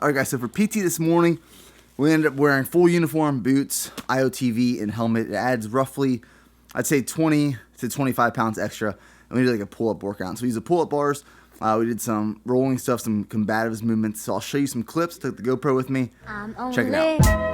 Alright guys, so for PT this morning, we ended up wearing full uniform, boots, IOTV, and helmet. It adds roughly, I'd say 20 to 25 pounds extra. And we did like a pull-up workout. So we used the pull-up bars, we did some rolling stuff, some combatives movements. So I'll show you some clips, took the GoPro with me. Check it out.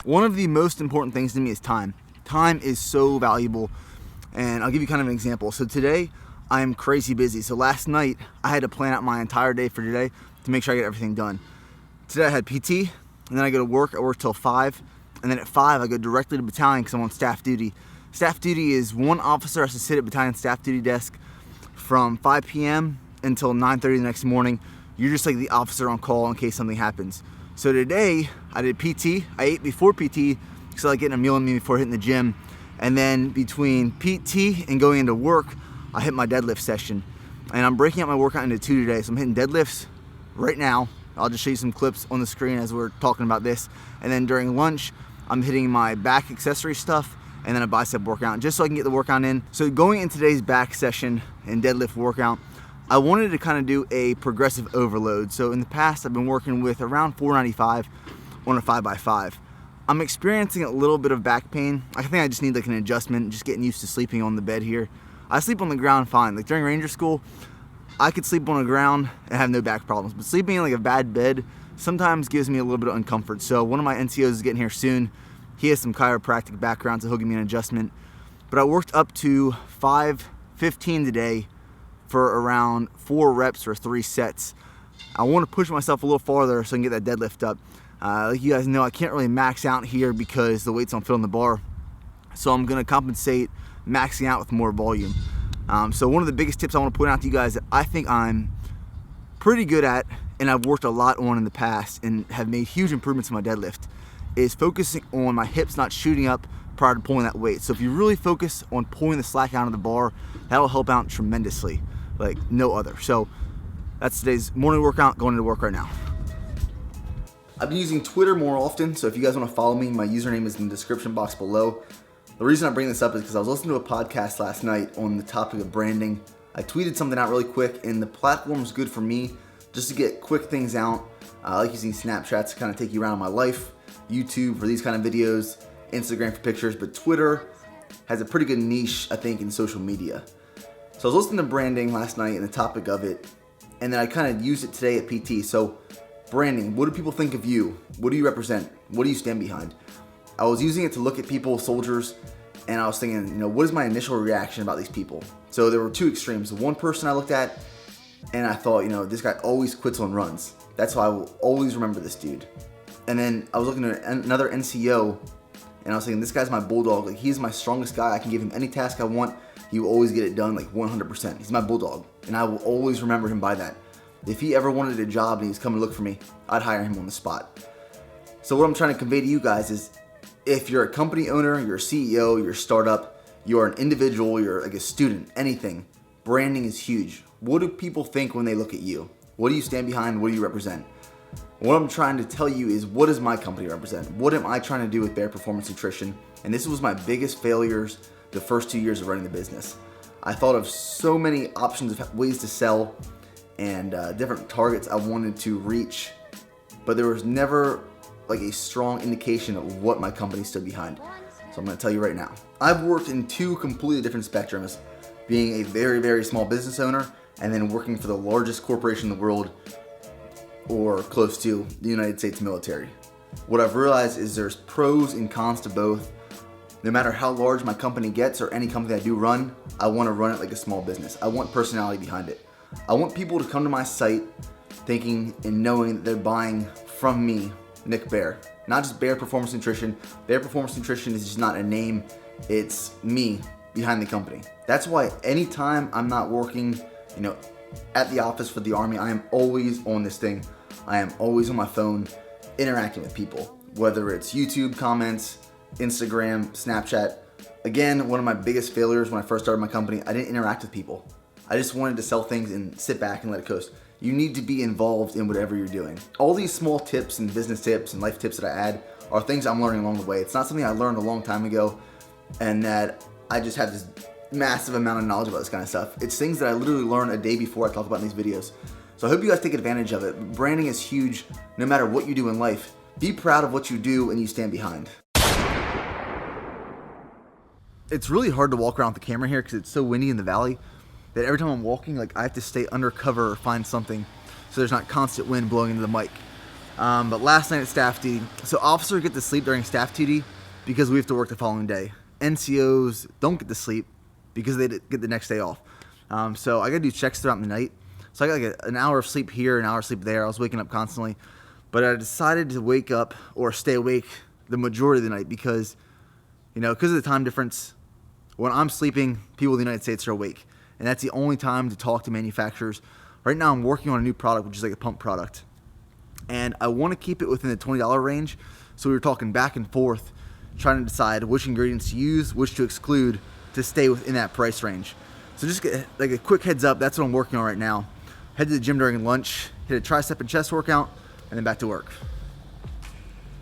One of the most important things to me is time. Time is so valuable, and I'll give you kind of an example. So today, I'm crazy busy. So last night, I had to plan out my entire day for today to make sure I get everything done. Today I had PT, and then I go to work. I work till 5, and then at 5, I go directly to battalion because I'm on staff duty. Staff duty is one officer has to sit at battalion staff duty desk from 5 p.m. until 9:30 the next morning. You're just like the officer on call in case something happens. So today, I did PT. I ate before PT, because I like getting a meal in me before hitting the gym. And then between PT and going into work, I hit my deadlift session. And I'm breaking up my workout into 2 today. So I'm hitting deadlifts right now. I'll just show you some clips on the screen as we're talking about this. And then during lunch, I'm hitting my back accessory stuff and then a bicep workout, just so I can get the workout in. So going in today's back session and deadlift workout, I wanted to kind of do a progressive overload. So in the past, I've been working with around 495 on a 5x5. I'm experiencing a little bit of back pain. I think I just need like an adjustment, just getting used to sleeping on the bed here. I sleep on the ground fine. Like during Ranger School, I could sleep on the ground and have no back problems. But sleeping in like a bad bed sometimes gives me a little bit of uncomfort. So one of my NCOs is getting here soon. He has some chiropractic background, so he'll give me an adjustment. But I worked up to 5:15 today for around 4 reps or 3 sets. I want to push myself a little farther so I can get that deadlift up. Like you guys know, I can't really max out here because the weight's don't fit on the bar. So I'm going to compensate maxing out with more volume. So one of the biggest tips I want to point out to you guys that I think I'm pretty good at, and I've worked a lot on in the past and have made huge improvements in my deadlift, is focusing on my hips not shooting up prior to pulling that weight. So if you really focus on pulling the slack out of the bar, that'll help out tremendously, like no other. So that's today's morning workout, going into work right now. I've been using Twitter more often, so if you guys want to follow me, my username is in the description box below. The reason I bring this up is because I was listening to a podcast last night on the topic of branding. I tweeted something out really quick, and the platform is good for me just to get quick things out. I like using Snapchat to kind of take you around my life, YouTube for these kind of videos, Instagram for pictures, but Twitter has a pretty good niche, I think, in social media. So I was listening to branding last night and the topic of it, and then I kind of used it today at PT. So branding, what do people think of you? What do you represent? What do you stand behind? I was using it to look at people, soldiers, and I was thinking, what is my initial reaction about these people? So there were 2 extremes. The one person I looked at, and I thought, this guy always quits on runs. That's why I will always remember this dude. And then I was looking at another NCO, and I was thinking, this guy's my bulldog. Like, he's my strongest guy. I can give him any task I want. He will always get it done, like 100%. He's my bulldog, and I will always remember him by that. If he ever wanted a job and he was coming to look for me, I'd hire him on the spot. So what I'm trying to convey to you guys is, if you're a company owner, you're a CEO, you're a startup, you're an individual, you're like a student, anything, branding is huge. What do people think when they look at you? What do you stand behind? What do you represent? What I'm trying to tell you is, what does my company represent? What am I trying to do with Bear Performance Nutrition? And this was my biggest failures the first 2 years of running the business. I thought of so many options of ways to sell and different targets I wanted to reach, but there was never like a strong indication of what my company stood behind. So I'm going to tell you right now. I've worked in 2 completely different spectrums, being a very, very small business owner and then working for the largest corporation in the world, or close to, the United States military. What I've realized is there's pros and cons to both. No matter how large my company gets or any company I do run, I want to run it like a small business. I want personality behind it. I want people to come to my site thinking and knowing that they're buying from me, Nick Bear. Not just Bear Performance Nutrition. Bear Performance Nutrition is just not a name. It's me behind the company. That's why anytime I'm not working, at the office for the Army, I am always on this thing. I am always on my phone interacting with people, whether it's YouTube comments, Instagram, Snapchat. Again, one of my biggest failures when I first started my company, I didn't interact with people. I just wanted to sell things and sit back and let it coast. You need to be involved in whatever you're doing. All these small tips and business tips and life tips that I add are things I'm learning along the way. It's not something I learned a long time ago and that I just have this massive amount of knowledge about this kind of stuff. It's things that I literally learn a day before I talk about in these videos. So I hope you guys take advantage of it. Branding is huge no matter what you do in life. Be proud of what you do and you stand behind. It's really hard to walk around with the camera here because it's so windy in the valley that every time I'm walking, like I have to stay under cover or find something so there's not constant wind blowing into the mic. But last night at staff duty, so officers get to sleep during staff duty because we have to work the following day. NCOs don't get to sleep because they get the next day off. So I gotta do checks throughout the night. So I got like an hour of sleep here, an hour of sleep there. I was waking up constantly. But I decided to wake up or stay awake the majority of the night because, because of the time difference, when I'm sleeping, people in the United States are awake. And that's the only time to talk to manufacturers. Right now I'm working on a new product, which is like a pump product. And I want to keep it within the $20 range. So we were talking back and forth, trying to decide which ingredients to use, which to exclude to stay within that price range. So just get like a quick heads up, that's what I'm working on right now. Head to the gym during lunch, hit a tricep and chest workout, and then back to work.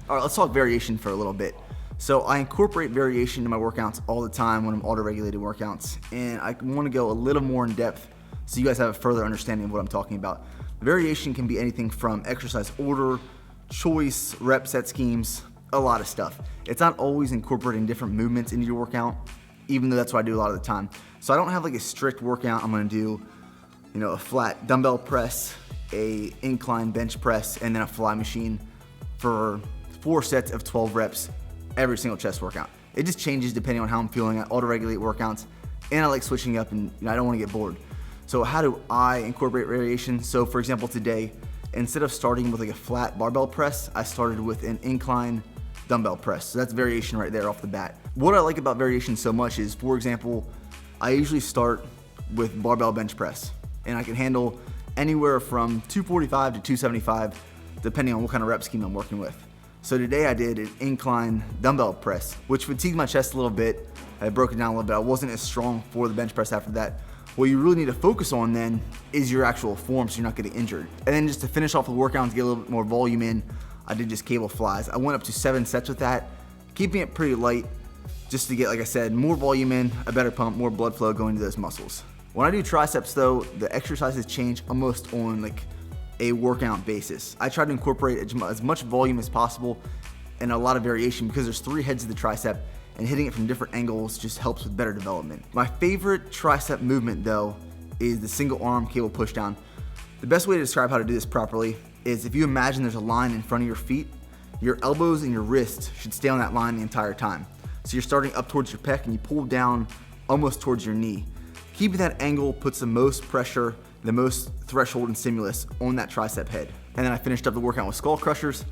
All right, let's talk variation for a little bit. So I incorporate variation in my workouts all the time when I'm auto-regulated workouts, and I want to go a little more in depth so you guys have a further understanding of what I'm talking about. Variation can be anything from exercise order, choice, rep set schemes, a lot of stuff. It's not always incorporating different movements into your workout, even though that's what I do a lot of the time. So I don't have like a strict workout I'm going to do, a flat dumbbell press, a incline bench press, and then a fly machine for 4 sets of 12 reps every single chest workout. It just changes depending on how I'm feeling. I auto-regulate workouts, and I like switching up, and I don't want to get bored. So how do I incorporate variation? So for example, today, instead of starting with like a flat barbell press, I started with an incline dumbbell press. So that's variation right there off the bat. What I like about variation so much is, for example, I usually start with barbell bench press, and I can handle anywhere from 245 to 275, depending on what kind of rep scheme I'm working with. So today I did an incline dumbbell press, which fatigued my chest a little bit. I broke it down a little bit. I wasn't as strong for the bench press after that. What you really need to focus on then is your actual form so you're not getting injured. And then just to finish off the workout and get a little bit more volume in, I did just cable flies. I went up to 7 sets with that, keeping it pretty light just to get, like I said, more volume in, a better pump, more blood flow going to those muscles. When I do triceps though, the exercises change almost on like a workout basis. I try to incorporate as much volume as possible and a lot of variation because there's 3 heads of the tricep, and hitting it from different angles just helps with better development. My favorite tricep movement though is the single arm cable push down. The best way to describe how to do this properly is if you imagine there's a line in front of your feet, your elbows and your wrists should stay on that line the entire time. So you're starting up towards your pec and you pull down almost towards your knee. Keeping that angle puts the most pressure, the most threshold and stimulus on that tricep head. And then I finished up the workout with skull crushers,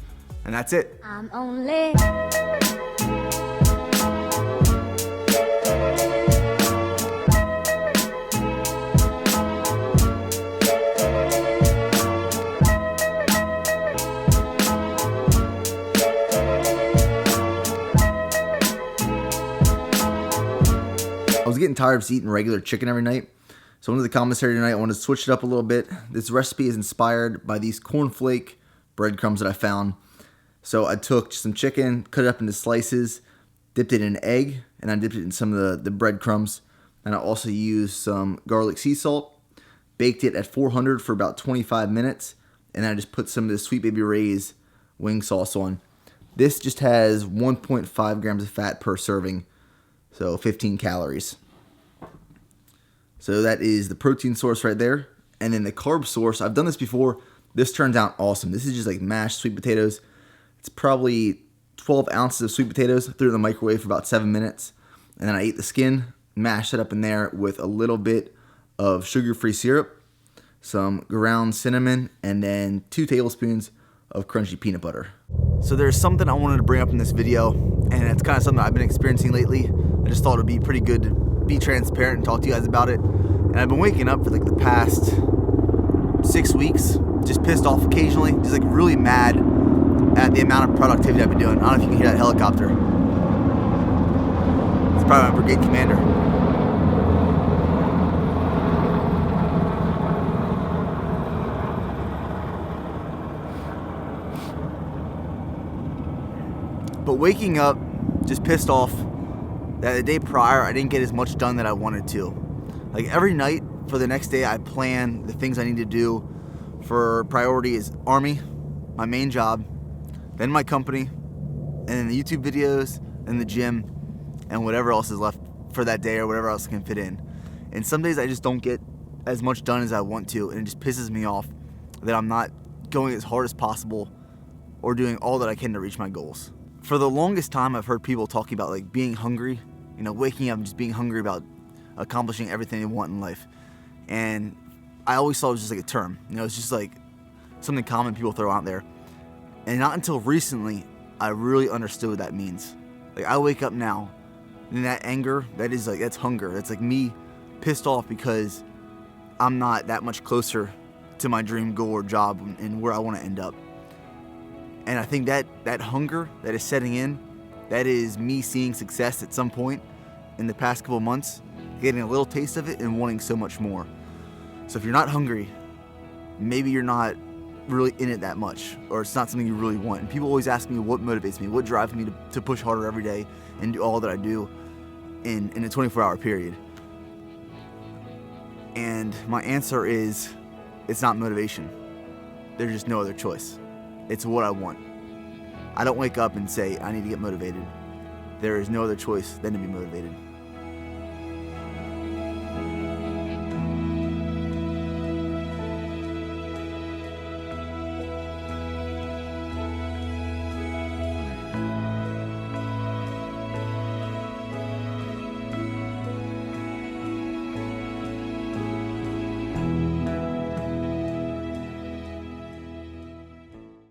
and that's it. I'm only I was getting tired of eating regular chicken every night. So into the commissary tonight, I wanted to switch it up a little bit. This recipe is inspired by these cornflake breadcrumbs that I found. So I took some chicken, cut it up into slices, dipped it in an egg, and I dipped it in some of the breadcrumbs. And I also used some garlic sea salt, baked it at 400 for about 25 minutes, and I just put some of the Sweet Baby Ray's wing sauce on. This just has 1.5 grams of fat per serving, so 15 calories. So that is the protein source right there. And then the carb source, I've done this before. This turns out awesome. This is just like mashed sweet potatoes. It's probably 12 ounces of sweet potatoes. I threw it in the microwave for about 7 minutes. And then I ate the skin, mashed it up in there with a little bit of sugar-free syrup, some ground cinnamon, and then 2 tablespoons of crunchy peanut butter. So there's something I wanted to bring up in this video, and it's kind of something I've been experiencing lately. I just thought it'd be pretty good to be transparent and talk to you guys about it. And I've been waking up for like the past 6 weeks, just pissed off occasionally, just like really mad at the amount of productivity I've been doing. I don't know if you can hear that helicopter. It's probably my brigade commander. But waking up just pissed off that the day prior I didn't get as much done that I wanted to. Like every night for the next day I plan the things I need to do. For priority is Army, my main job, then my company, and then the YouTube videos, and the gym, and whatever else is left for that day or whatever else can fit in. And some days I just don't get as much done as I want to, and it just pisses me off that I'm not going as hard as possible or doing all that I can to reach my goals. For the longest time I've heard people talking about like being hungry, waking up and just being hungry about accomplishing everything they want in life. And I always thought it was just like a term, it's just like something common people throw out there. And not until recently I really understood what that means. Like I wake up now and that anger, that's hunger. That's like me pissed off because I'm not that much closer to my dream goal or job and where I want to end up. And I think that hunger that is setting in, that is me seeing success at some point in the past couple of months, getting a little taste of it and wanting so much more. So if you're not hungry, maybe you're not really in it that much, or it's not something you really want. And people always ask me what motivates me, what drives me to push harder every day and do all that I do in a 24-hour period. And my answer is, it's not motivation. There's just no other choice. It's what I want. I don't wake up and say, I need to get motivated. There is no other choice than to be motivated.